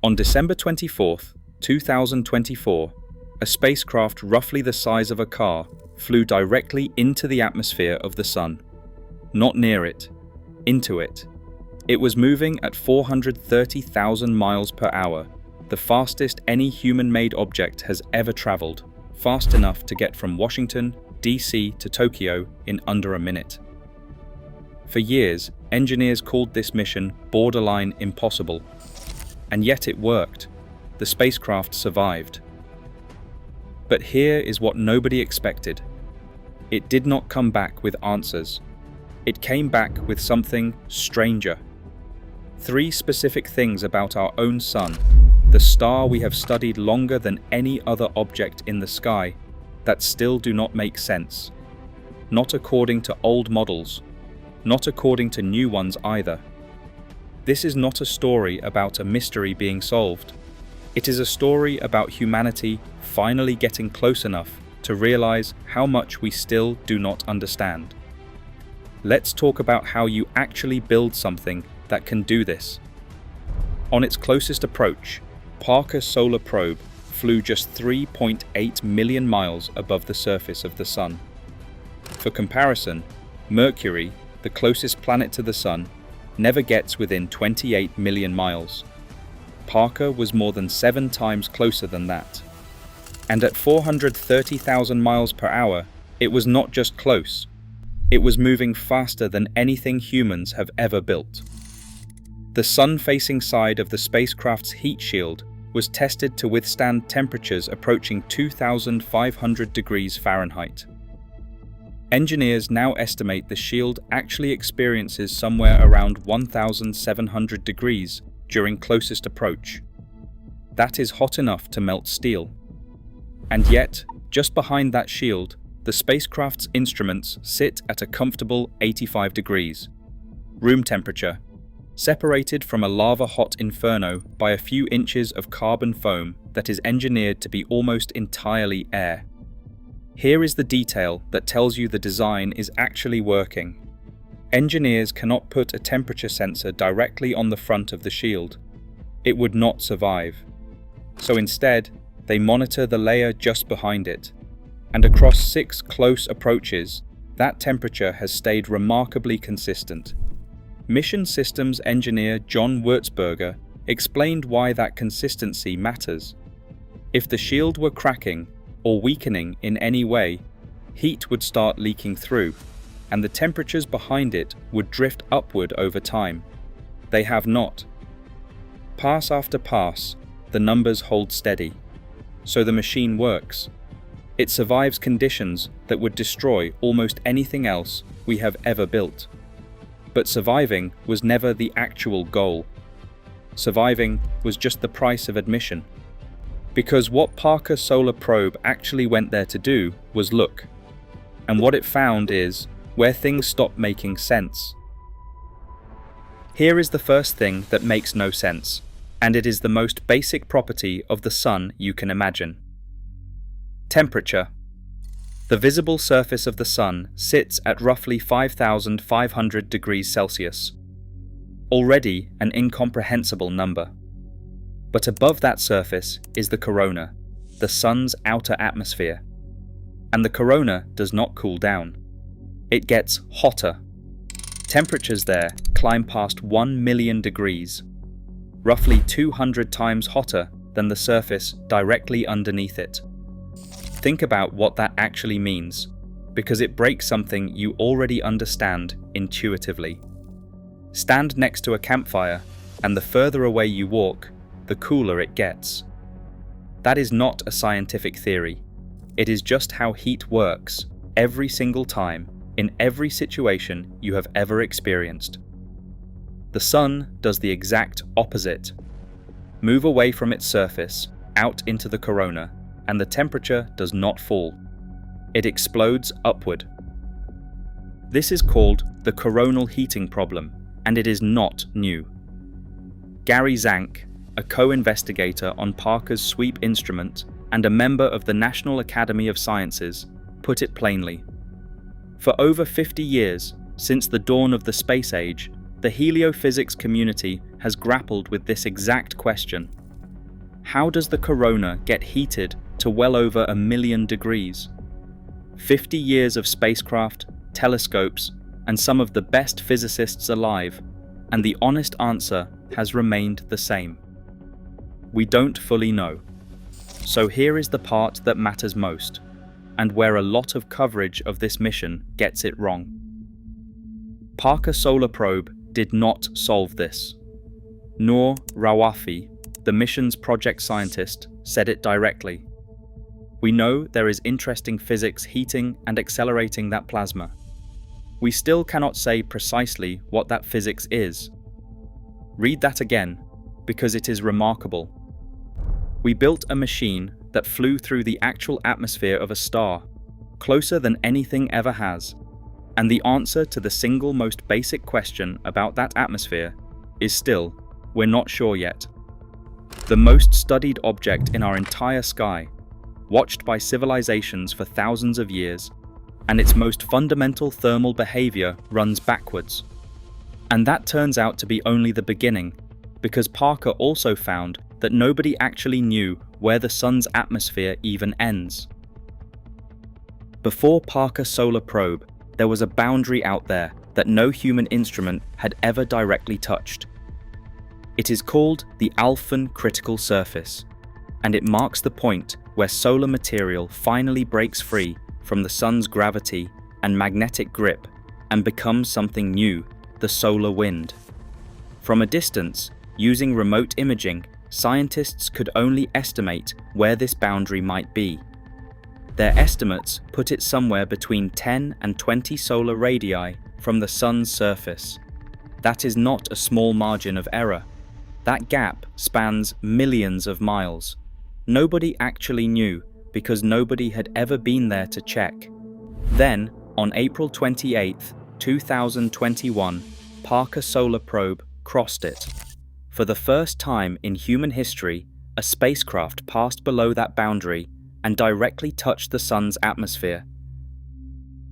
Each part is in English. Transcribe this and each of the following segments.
On December 24th, 2024, a spacecraft roughly the size of a car flew directly into the atmosphere of the Sun. Not near it, into it. It was moving at 430,000 miles per hour, the fastest any human-made object has ever traveled, fast enough to get from Washington, D.C. to Tokyo in under a minute. For years, engineers called this mission borderline impossible. And yet it worked. The spacecraft survived. But here is what nobody expected. It did not come back with answers. It came back with something stranger. 3 specific things about our own Sun, the star we have studied longer than any other object in the sky, that still do not make sense. Not according to old models. Not according to new ones either. This is not a story about a mystery being solved. It is a story about humanity finally getting close enough to realize how much we still do not understand. Let's talk about how you actually build something that can do this. On its closest approach, Parker Solar Probe flew just 3.8 million miles above the surface of the Sun. For comparison, Mercury, the closest planet to the Sun, never gets within 28 million miles. Parker was more than 7 times closer than that. And at 430,000 miles per hour, it was not just close. It was moving faster than anything humans have ever built. The sun-facing side of the spacecraft's heat shield was tested to withstand temperatures approaching 2,500 degrees Fahrenheit. Engineers now estimate the shield actually experiences somewhere around 1,700 degrees during closest approach. That is hot enough to melt steel. And yet, just behind that shield, the spacecraft's instruments sit at a comfortable 85 degrees, room temperature, separated from a lava-hot inferno by a few inches of carbon foam that is engineered to be almost entirely air. Here is the detail that tells you the design is actually working. Engineers cannot put a temperature sensor directly on the front of the shield. It would not survive. So instead, they monitor the layer just behind it. And across 6 close approaches, that temperature has stayed remarkably consistent. Mission Systems engineer John Wurzburger explained why that consistency matters. If the shield were cracking or weakening in any way, heat would start leaking through, and the temperatures behind it would drift upward over time. They have not. Pass after pass, the numbers hold steady. So the machine works. It survives conditions that would destroy almost anything else we have ever built. But surviving was never the actual goal. Surviving was just the price of admission. Because what Parker Solar Probe actually went there to do was look. And what it found is where things stop making sense. Here is the first thing that makes no sense, and it is the most basic property of the Sun you can imagine. Temperature. The visible surface of the Sun sits at roughly 5,500 degrees Celsius. Already an incomprehensible number. But above that surface is the corona, the Sun's outer atmosphere. And the corona does not cool down. It gets hotter. Temperatures there climb past 1 million degrees, roughly 200 times hotter than the surface directly underneath it. Think about what that actually means, because it breaks something you already understand intuitively. Stand next to a campfire, and the further away you walk, the cooler it gets. That is not a scientific theory. It is just how heat works every single time, in every situation you have ever experienced. The Sun does the exact opposite. Move away from its surface, out into the corona, and the temperature does not fall. It explodes upward. This is called the coronal heating problem, and it is not new. Gary Zank, a co-investigator on Parker's sweep instrument and a member of the National Academy of Sciences, put it plainly. For over 50 years, since the dawn of the space age, the heliophysics community has grappled with this exact question. How does the corona get heated to well over 1 million degrees? 50 years of spacecraft, telescopes, and some of the best physicists alive, and the honest answer has remained the same. We don't fully know. So here is the part that matters most, and where a lot of coverage of this mission gets it wrong. Parker Solar Probe did not solve this. Noor Rawafi, the mission's project scientist, said it directly. We know there is interesting physics heating and accelerating that plasma. We still cannot say precisely what that physics is. Read that again, because it is remarkable. We built a machine that flew through the actual atmosphere of a star, closer than anything ever has, and the answer to the single most basic question about that atmosphere is still, we're not sure yet. The most studied object in our entire sky, watched by civilizations for thousands of years, and its most fundamental thermal behavior runs backwards. And that turns out to be only the beginning, because Parker also found that nobody actually knew where the sun's atmosphere even ends. Before Parker Solar Probe, there was a boundary out there that no human instrument had ever directly touched. It is called the Alfvén critical surface, and it marks the point where solar material finally breaks free from the sun's gravity and magnetic grip and becomes something new, the solar wind. From a distance, using remote imaging, scientists could only estimate where this boundary might be. Their estimates put it somewhere between 10 and 20 solar radii from the sun's surface. That is not a small margin of error. That gap spans millions of miles. Nobody actually knew because nobody had ever been there to check. Then, on April 28, 2021, Parker Solar Probe crossed it. For the first time in human history, a spacecraft passed below that boundary and directly touched the sun's atmosphere.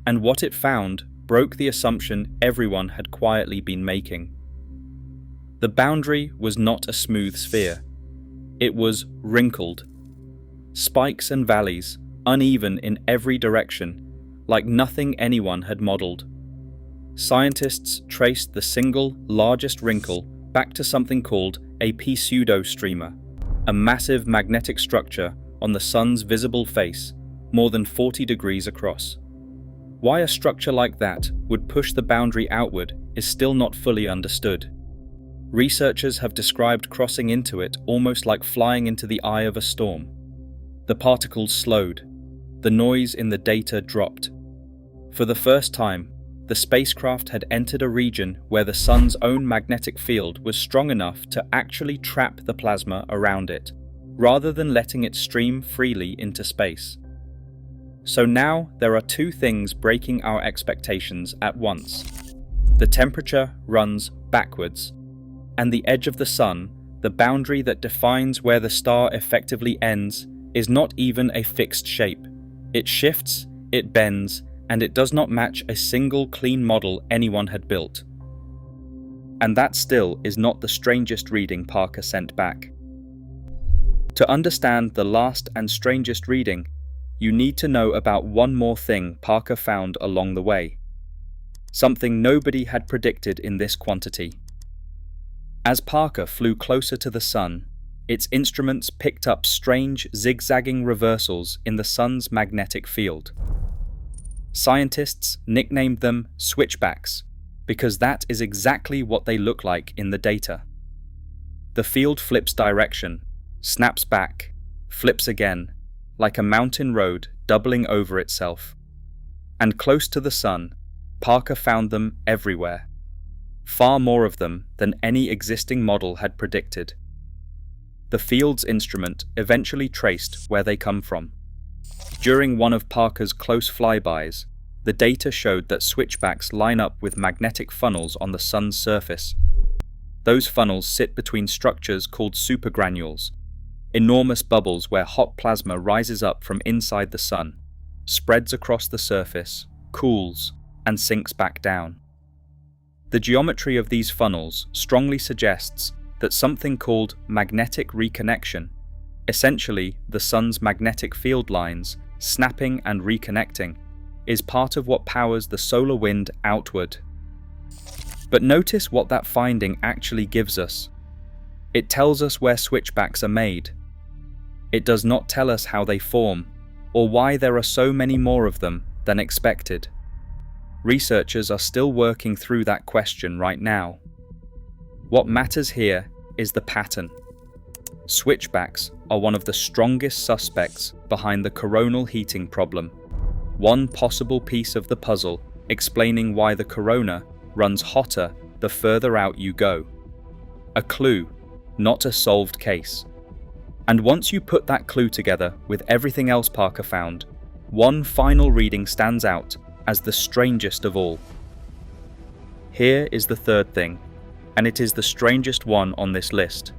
And what it found broke the assumption everyone had quietly been making. The boundary was not a smooth sphere. It was wrinkled. Spikes and valleys, uneven in every direction, like nothing anyone had modeled. Scientists traced the single largest wrinkle back to something called a pseudostreamer, a massive magnetic structure on the sun's visible face, more than 40 degrees across. Why a structure like that would push the boundary outward is still not fully understood. Researchers have described crossing into it almost like flying into the eye of a storm. The particles slowed. The noise in the data dropped. For the first time, the spacecraft had entered a region where the sun's own magnetic field was strong enough to actually trap the plasma around it, rather than letting it stream freely into space. So now there are two things breaking our expectations at once. The temperature runs backwards, and the edge of the sun, the boundary that defines where the star effectively ends, is not even a fixed shape. It shifts, it bends, and it does not match a single clean model anyone had built. And that still is not the strangest reading Parker sent back. To understand the last and strangest reading, you need to know about one more thing Parker found along the way. Something nobody had predicted in this quantity. As Parker flew closer to the sun, its instruments picked up strange zigzagging reversals in the sun's magnetic field. Scientists nicknamed them switchbacks, because that is exactly what they look like in the data. The field flips direction, snaps back, flips again, like a mountain road doubling over itself. And close to the sun, Parker found them everywhere. Far more of them than any existing model had predicted. The field's instrument eventually traced where they come from. During one of Parker's close flybys, the data showed that switchbacks line up with magnetic funnels on the sun's surface. Those funnels sit between structures called supergranules, enormous bubbles where hot plasma rises up from inside the sun, spreads across the surface, cools, and sinks back down. The geometry of these funnels strongly suggests that something called magnetic reconnection, essentially the sun's magnetic field lines, snapping and reconnecting, is part of what powers the solar wind outward. But notice what that finding actually gives us. It tells us where switchbacks are made. It does not tell us how they form, or why there are so many more of them than expected. Researchers are still working through that question right now. What matters here is the pattern. Switchbacks are one of the strongest suspects behind the coronal heating problem, one possible piece of the puzzle explaining why the corona runs hotter the further out you go. A clue, not a solved case. And once you put that clue together with everything else Parker found, one final reading stands out as the strangest of all. Here is the third thing, and it is the strangest one on this list.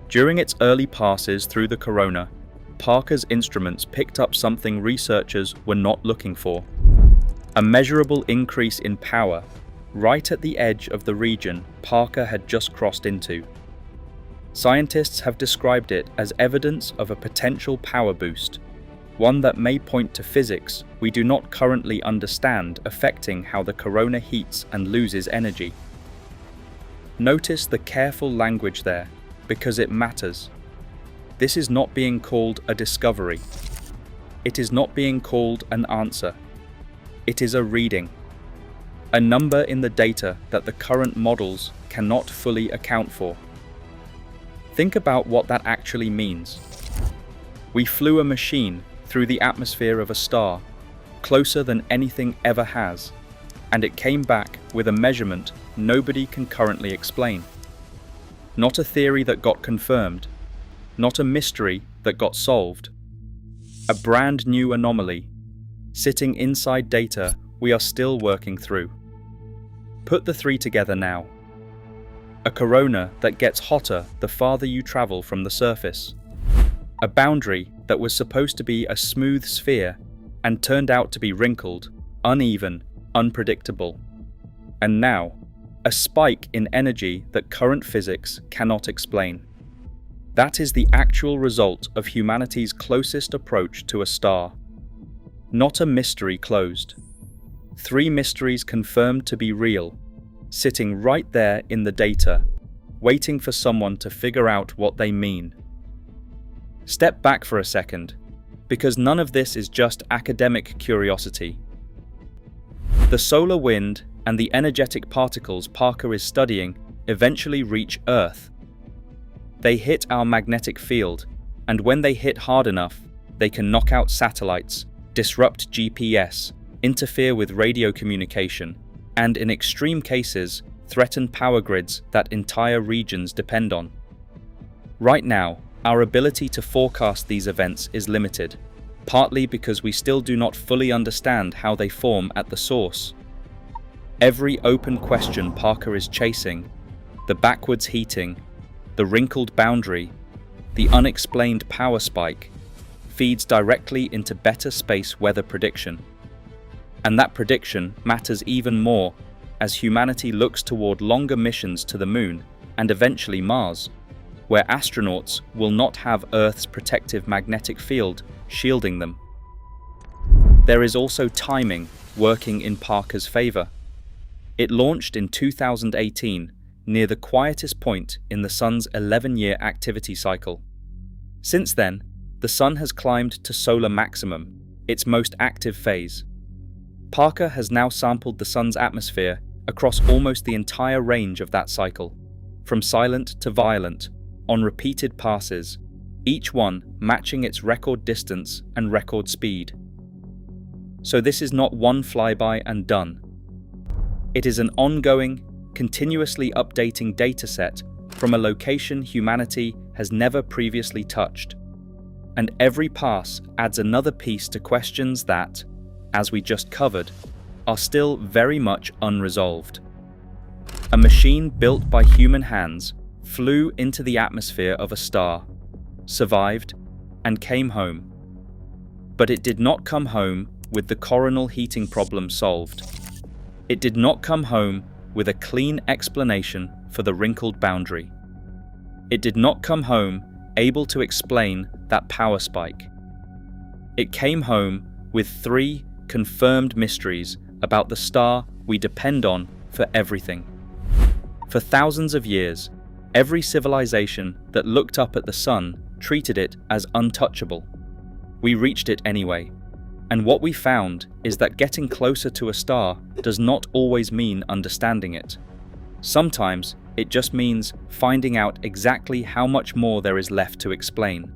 During its early passes through the corona, Parker's instruments picked up something researchers were not looking for: a measurable increase in power right at the edge of the region Parker had just crossed into. Scientists have described it as evidence of a potential power boost, one that may point to physics we do not currently understand affecting how the corona heats and loses energy. Notice the careful language there, because it matters. This is not being called a discovery. It is not being called an answer. It is a reading, a number in the data that the current models cannot fully account for. Think about what that actually means. We flew a machine through the atmosphere of a star, closer than anything ever has, and it came back with a measurement nobody can currently explain. Not a theory that got confirmed, not a mystery that got solved. A brand new anomaly, sitting inside data we are still working through. Put the three together now. A corona that gets hotter the farther you travel from the surface. A boundary that was supposed to be a smooth sphere and turned out to be wrinkled, uneven, unpredictable. And now, a spike in energy that current physics cannot explain. That is the actual result of humanity's closest approach to a star. Not a mystery closed. Three mysteries confirmed to be real, sitting right there in the data, waiting for someone to figure out what they mean. Step back for a second, because none of this is just academic curiosity. The solar wind and the energetic particles Parker is studying eventually reach Earth. They hit our magnetic field, and when they hit hard enough, they can knock out satellites, disrupt GPS, interfere with radio communication, and in extreme cases, threaten power grids that entire regions depend on. Right now, our ability to forecast these events is limited, partly because we still do not fully understand how they form at the source. Every open question Parker is chasing, the backwards heating, the wrinkled boundary, the unexplained power spike, feeds directly into better space weather prediction. And that prediction matters even more as humanity looks toward longer missions to the Moon and eventually Mars, where astronauts will not have Earth's protective magnetic field shielding them. There is also timing working in Parker's favor. It launched in 2018, near the quietest point in the Sun's 11-year activity cycle. Since then, the Sun has climbed to solar maximum, its most active phase. Parker has now sampled the Sun's atmosphere across almost the entire range of that cycle, from silent to violent, on repeated passes, each one matching its record distance and record speed. So this is not one flyby and done. It is an ongoing, continuously updating dataset from a location humanity has never previously touched. And every pass adds another piece to questions that, as we just covered, are still very much unresolved. A machine built by human hands flew into the atmosphere of a star, survived, and came home. But it did not come home with the coronal heating problem solved. It did not come home with a clean explanation for the wrinkled boundary. It did not come home able to explain that power spike. It came home with 3 confirmed mysteries about the star we depend on for everything. For thousands of years, every civilization that looked up at the sun treated it as untouchable. We reached it anyway, and what we found is that getting closer to a star does not always mean understanding it. Sometimes it just means finding out exactly how much more there is left to explain.